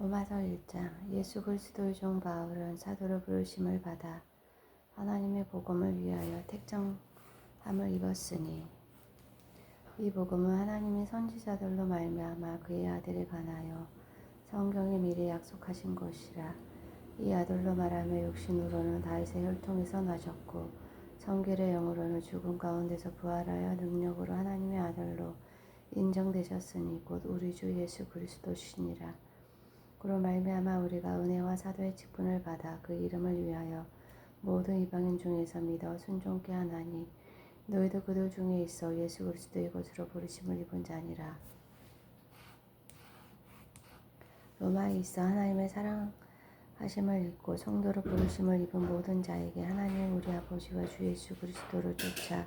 로마서 1장. 예수 그리스도의 종 바울은 사도로 부르심을 받아 하나님의 복음을 위하여 택정함을 입었으니 이 복음은 하나님이 선지자들로 말미암아 그의 아들에 관하여 성경에 미리 약속하신 것이라. 이 아들로 말하며 육신으로는 다윗의 혈통에서 나셨고 성결의 영으로는 죽음 가운데서 부활하여 능력으로 하나님의 아들로 인정되셨으니 곧 우리 주 예수 그리스도시니라. 그로 말미암아 우리가 은혜와 사도의 직분을 받아 그 이름을 위하여 모든 이방인 중에서 믿어 순종케 하나니 너희도 그들 중에 있어 예수 그리스도의 것으로 부르심을 입은 자니라. 로마에 있어 하나님의 사랑하심을 입고 성도로 부르심을 입은 모든 자에게 하나님 우리 아버지와 주 예수 그리스도를 쫓아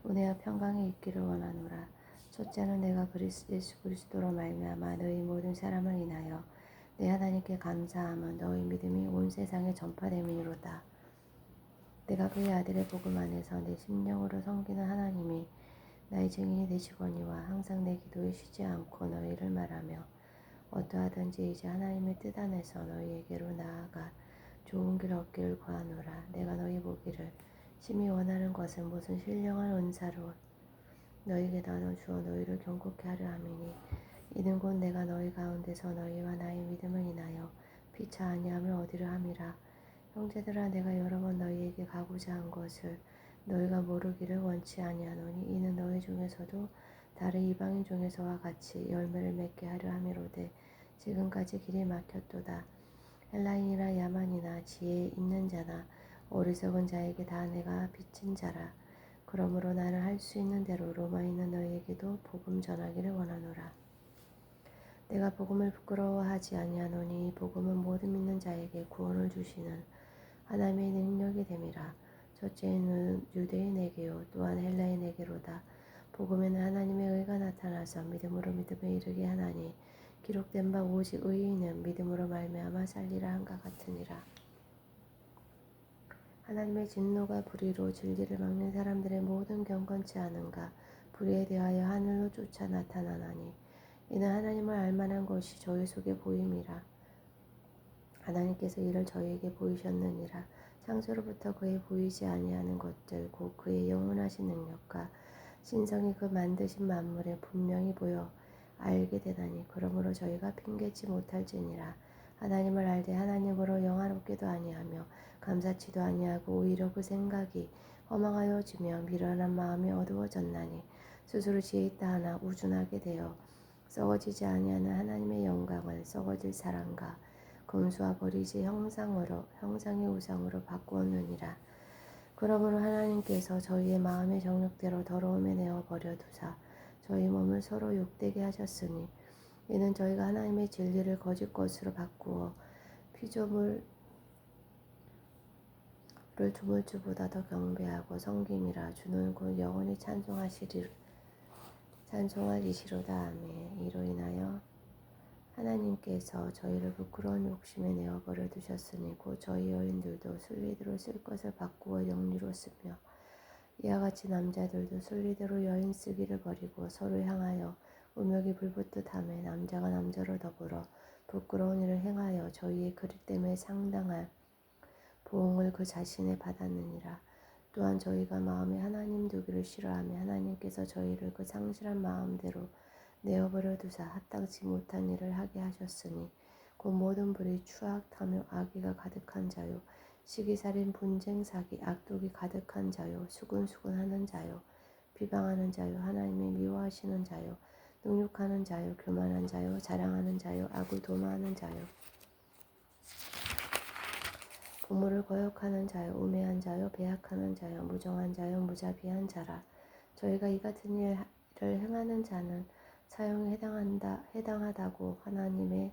은혜와 평강이 있기를 원하노라. 첫째는 내가 예수 그리스도로 말미암아 너희 모든 사람을 인하여 내 하나님께 감사함은 너희 믿음이 온 세상에 전파됨이로다. 내가 그의 아들의 복음 안에서 내 심령으로 섬기는 하나님이 나의 증인이 되시거니와 항상 내 기도에 쉬지 않고 너희를 말하며 어떠하든지 이제 하나님의 뜻 안에서 너희에게로 나아가 좋은 길 얻기를 구하노라. 내가 너희 보기를 심히 원하는 것은 무슨 신령한 은사로 너희에게 나눠주어 너희를 경고케 하려 함이니 이는 곧 내가 너희 가운데서 너희와 나의 믿음을 인하여 피차 아니함을 얻으려 함이라. 형제들아, 내가 여러 번 너희에게 가고자 한 것을 너희가 모르기를 원치 아니하노니 이는 너희 중에서도 다른 이방인 중에서와 같이 열매를 맺게 하려 함이로되 지금까지 길이 막혔도다. 헬라인이나 야만이나 지혜 있는 자나 어리석은 자에게 다 내가 빚진 자라. 그러므로 나는 할 수 있는 대로 로마에 있는 너희에게도 복음 전하기를 원하노라. 내가 복음을 부끄러워하지 아니하노니 이 복음은 모든 믿는 자에게 구원을 주시는 하나님의 능력이 됨이라. 첫째는 유대인에게요 또한 헬라인에게로다. 복음에는 하나님의 의가 나타나서 믿음으로 믿음에 이르게 하나니 기록된 바 오직 의인은 믿음으로 말미암아 살리라 한가 같으니라. 하나님의 진노가 불의로 진리를 막는 사람들의 모든 경건치 않은가 불의에 대하여 하늘로 쫓아 나타나나니 이는 하나님을 알만한 것이 저희 속에 보임이라. 하나님께서 이를 저희에게 보이셨느니라. 창세로부터 그의 보이지 아니하는 것들 곧 그의 영원하신 능력과 신성이 그 만드신 만물에 분명히 보여 알게 되나니 그러므로 저희가 핑계치 못할지니라. 하나님을 알되 하나님으로 영화롭게도 아니하며 감사치도 아니하고 오히려 그 생각이 허망하여지며 미련한 마음이 어두워졌나니 스스로 지혜 있다 하나 우준하게 되어 썩어지지 아니하는 하나님의 영광을 썩어질 사랑과 금수와 버리지 형상의 우상으로 바꾸었느니라. 그러므로 하나님께서 저희의 마음의 정욕대로 더러움에 내어 버려 두사 저희 몸을 서로 욕되게 하셨으니 이는 저희가 하나님의 진리를 거짓 것으로 바꾸어 피조물을 두물주보다 더 경배하고 섬김이라. 주는 곧 영원히 찬송하시리로다. 아멘. 이로 인하여 하나님께서 저희를 부끄러운 욕심에 내어 버려 두셨으니 곧 저희 여인들도 순리대로 쓸 것을 바꾸어 영리로 쓰며 이와 같이 남자들도 순리대로 여인 쓰기를 버리고 서로 향하여 음욕이 불붙듯하며 남자가 남자로 더불어 부끄러운 일을 행하여 저희의 그릇 때문에 상당한 보응을 그 자신에 받았느니라. 또한 저희가 마음에 하나님 두기를 싫어하며 하나님께서 저희를 그 상실한 마음대로 내어버려 두사 합당치 못한 일을 하게 하셨으니 곧 모든 불의 추악 탐욕 악의가 가득한 자요 시기살인 분쟁 사기 악독이 가득한 자요 수군수군하는 자요 비방하는 자요 하나님이 미워하시는 자요 능욕하는 자요 교만한 자요 자랑하는 자요 악을 도모하는 자요 부모를 거역하는 자요 우매한 자요 배약하는 자요 무정한 자요 무자비한 자라. 저희가 이 같은 일을 행하는 자는 사형에 해당하다고 하나님의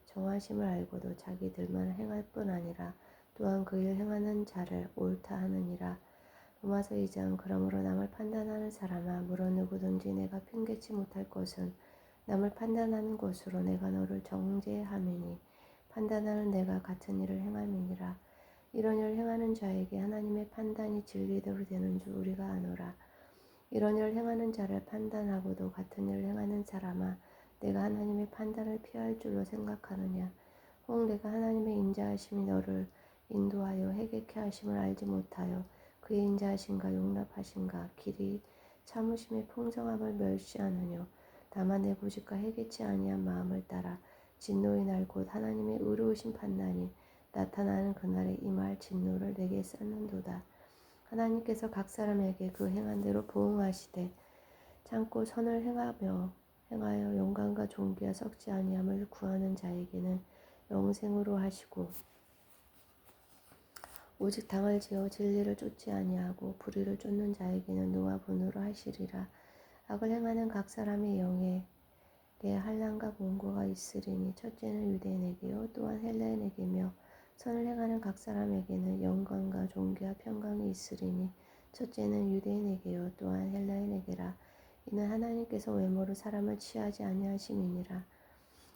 정하심을 알고도 자기들만 행할 뿐 아니라 또한 그 일 행하는 자를 옳다 하느니라. 로마서 2장. 그러므로 남을 판단하는 사람아 물론 누구든지 내가 핑계치 못할 것은 남을 판단하는 것으로 내가 너를 정죄함이니 판단하는 내가 같은 일을 행함이니라. 이런 일을 행하는 자에게 하나님의 판단이 진리대로 되는 줄 우리가 아노라. 이런 일을 행하는 자를 판단하고도 같은 일을 행하는 사람아 내가 하나님의 판단을 피할 줄로 생각하느냐. 혹 내가 하나님의 인자하심이 너를 인도하여 해결케 하심을 알지 못하여 그의 인자하심과 용납하심과 길이 참으심의 풍성함을 멸시하느뇨. 다만 내 보직과 해결치 아니한 마음을 따라 진노의 날 곧 하나님의 의로우신 판단이 나타나는 그날에 임할 진노를 내게 쌓는도다. 하나님께서 각 사람에게 그 행한 대로 보응하시되 참고 선을 행하여 영광과 존귀와 썩지 아니함을 구하는 자에게는 영생으로 하시고 오직 당을 지어 진리를 쫓지 아니하고 불의를 쫓는 자에게는 노와 분으로 하시리라. 악을 행하는 각 사람의 영에게 한란과 공고가 있으리니 첫째는 유대인에게요 또한 헬라인에게며 선을 행하는 각 사람에게는 영광과 존귀와 평강이 있으리니 첫째는 유대인에게요 또한 헬라인에게라. 이는 하나님께서 외모로 사람을 취하지 아니하심이니라.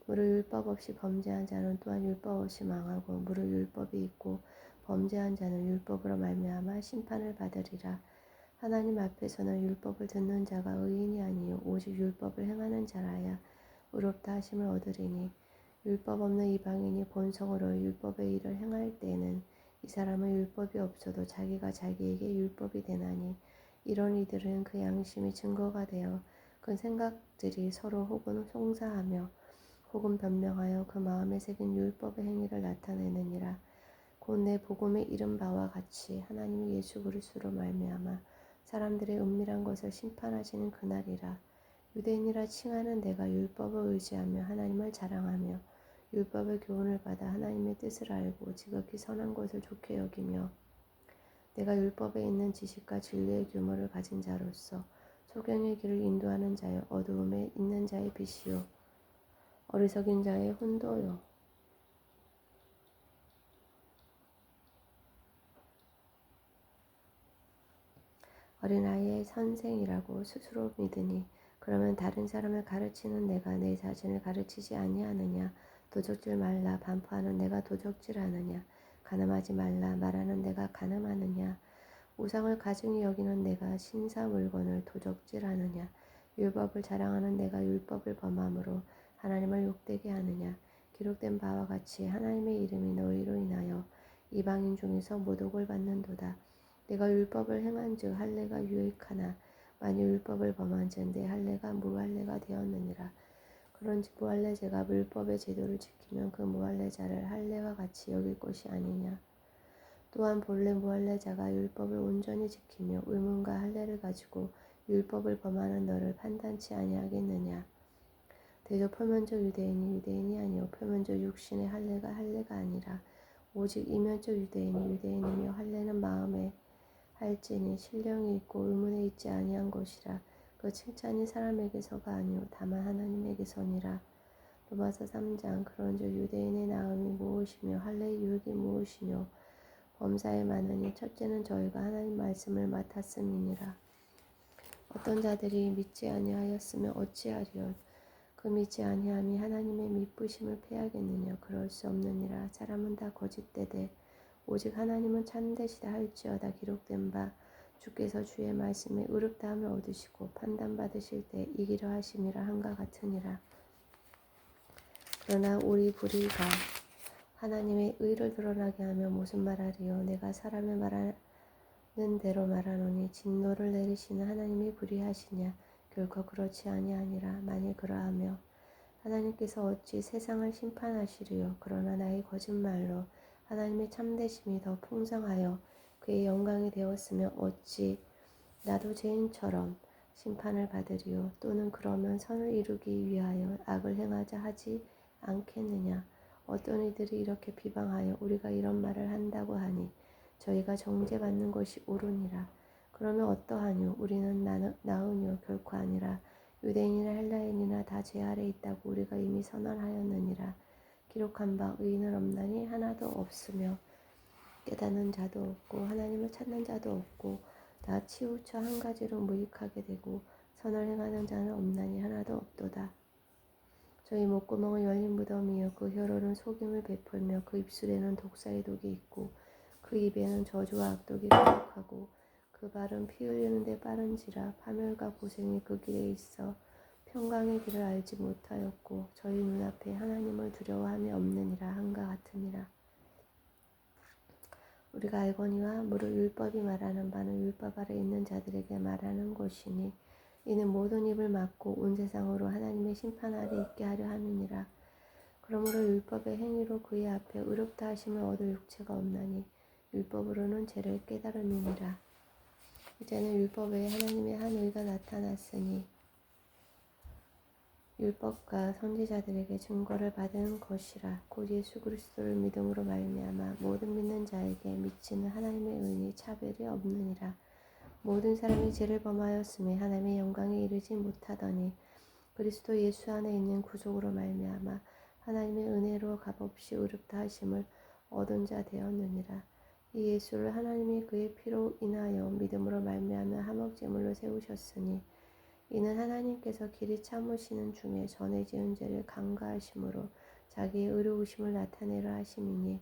무릇 율법 없이 범죄한 자는 또한 율법 없이 망하고 무릇 율법이 있고 범죄한 자는 율법으로 말미암아 심판을 받으리라. 하나님 앞에서는 율법을 듣는 자가 의인이 아니요 오직 율법을 행하는 자라야 의롭다 하심을 얻으리니 율법 없는 이방인이 본성으로 율법의 일을 행할 때에는 이 사람은 율법이 없어도 자기가 자기에게 율법이 되나니 이런 이들은 그 양심이 증거가 되어 그 생각들이 서로 혹은 송사하며 혹은 변명하여 그 마음에 새긴 율법의 행위를 나타내느니라. 곧 내 복음에 이른 바와 같이 하나님이 예수 그리스도로 말미암아 사람들의 은밀한 것을 심판하시는 그날이라. 유대인이라 칭하는 내가 율법을 의지하며 하나님을 자랑하며 율법의 교훈을 받아 하나님의 뜻을 알고 지극히 선한 것을 좋게 여기며 내가 율법에 있는 지식과 진리의 규모를 가진 자로서 소경의 길을 인도하는 자여 어두움에 있는 자의 빛이요 어리석인 자의 혼도요 어린아이의 선생이라고 스스로 믿으니 그러면 다른 사람을 가르치는 내가 내 자신을 가르치지 아니하느냐. 도적질 말라 반포하는 내가 도적질하느냐. 간음하지 말라 말하는 내가 간음하느냐. 우상을 가증히 여기는 내가 신사 물건을 도적질하느냐. 율법을 자랑하는 내가 율법을 범함으로 하나님을 욕되게 하느냐. 기록된 바와 같이 하나님의 이름이 너희로 인하여 이방인 중에서 모독을 받는도다. 내가 율법을 행한즉 할례가 유익하나 만일 율법을 범한즉 내 할례가 무할례가 되었느니라. 그런즉 무할례자가 율법의 제도를 지키면 그 무할례자를 할례와 같이 여길 것이 아니냐. 또한 본래 무할례자가 율법을 온전히 지키며 의문과 할례를 가지고 율법을 범하는 너를 판단치 아니하겠느냐. 대저 표면적 유대인이 유대인이 아니요 표면적 육신의 할례가 할례가 아니라 오직 이면적 유대인이 유대인이며 할례는 마음에 할지니 신령이 있고 의문에 있지 아니한 것이라. 그 칭찬이 사람에게서가 아니요 다만 하나님에게서니라. 로마서 3장 그런즉 유대인의 나음이 무엇이며 할례의 유익이 무엇이뇨. 범사에 많으니 첫째는 저희가 하나님 말씀을 맡았음이니라. 어떤 자들이 믿지 아니하였으면 어찌하리요. 그 믿지 아니함이 하나님의 미쁘심을 패하겠느냐. 그럴 수 없느니라. 사람은 다 거짓되되 오직 하나님은 참되시다 할지어다. 기록된 바 주께서 주의 말씀에 의롭다함을 얻으시고 판단받으실 때 이기려 하심이라 한과 같으니라. 그러나 우리 불의가 하나님의 의를 드러나게 하며 무슨 말하리요. 내가 사람의 말하는 대로 말하노니 진노를 내리시는 하나님이 불의하시냐. 결코 그렇지 아니하니라. 만일 그러하며 하나님께서 어찌 세상을 심판하시리요. 그러나 나의 거짓말로 하나님의 참되심이 더 풍성하여 그의 영광이 되었으며 어찌 나도 죄인처럼 심판을 받으리요. 또는 그러면 선을 이루기 위하여 악을 행하자 하지 않겠느냐. 어떤 이들이 이렇게 비방하여 우리가 이런 말을 한다고 하니 저희가 정죄받는 것이 옳으니라. 그러면 어떠하뇨. 우리는 나으뇨. 결코 아니라 유대인이나 헬라인이나 다 죄 아래 있다고 우리가 이미 선언하였느니라. 기록한 바 의인은 없나니 하나도 없으며 깨닫는 자도 없고 하나님을 찾는 자도 없고 다 치우쳐 한 가지로 무익하게 되고 선을 행하는 자는 없나니 하나도 없도다. 저희 목구멍은 열린 무덤이요 그 혀로는 속임을 베풀며 그 입술에는 독사의 독이 있고 그 입에는 저주와 악독이 가득하고 그 발은 피 흘리는 데 빠른지라. 파멸과 고생이 그 길에 있어 평강의 길을 알지 못하였고 저희 눈앞에 하나님을 두려워함이 없느니라 한과 같으니라. 우리가 알거니와 무릇 율법이 말하는 바는 율법 아래 있는 자들에게 말하는 것이니 이는 모든 입을 막고 온 세상으로 하나님의 심판 아래 있게 하려 함이니라. 그러므로 율법의 행위로 그의 앞에 의롭다 하심을 얻을 육체가 없나니 율법으로는 죄를 깨달음이니라. 이제는 율법 외에 하나님의 한 의가 나타났으니 율법과 선지자들에게 증거를 받은 것이라. 곧 예수 그리스도를 믿음으로 말미암아 모든 믿는 자에게 미치는 하나님의 의니 차별이 없느니라. 모든 사람이 죄를 범하였음에 하나님의 영광에 이르지 못하더니 그리스도 예수 안에 있는 구속으로 말미암아 하나님의 은혜로 값없이 의롭다 하심을 얻은 자 되었느니라. 이 예수를 하나님이 그의 피로 인하여 믿음으로 말미암아 화목 제물로 세우셨으니 이는 하나님께서 길이 참으시는 중에 전에 지은 죄를 간과하심으로 자기의 의로우심을 나타내려 하심이니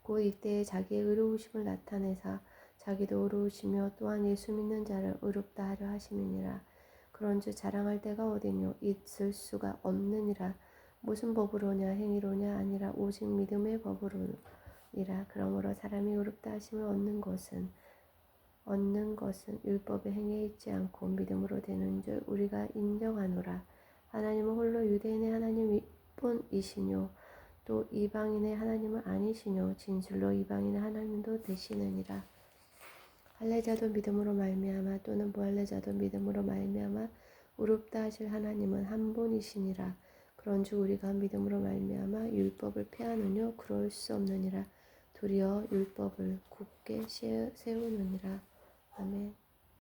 곧 이때에 자기의 의로우심을 나타내사 자기도 의로우시며 또한 예수 믿는 자를 의롭다 하려 하심이니라. 그런즉 자랑할 데가 어디뇨 있을 수가 없느니라. 무슨 법으로냐 행위로냐 아니라 오직 믿음의 법으로니라. 그러므로 사람이 의롭다 하심을 얻는 것은 율법의 행위에 있지 않고 믿음으로 되는 줄 우리가 인정하노라. 하나님은 홀로 유대인의 하나님뿐이시뇨 또 이방인의 하나님은 아니시뇨 진실로 이방인의 하나님도 되시느니라. 할례자도 믿음으로 말미암아 또는 무할례자도 믿음으로 말미암아 의롭다 하실 하나님은 한 분이시니라. 그런즉 우리가 믿음으로 말미암아 율법을 폐하느뇨 그럴 수 없느니라. 도리어 율법을 굳게 세우느니라. 아멘.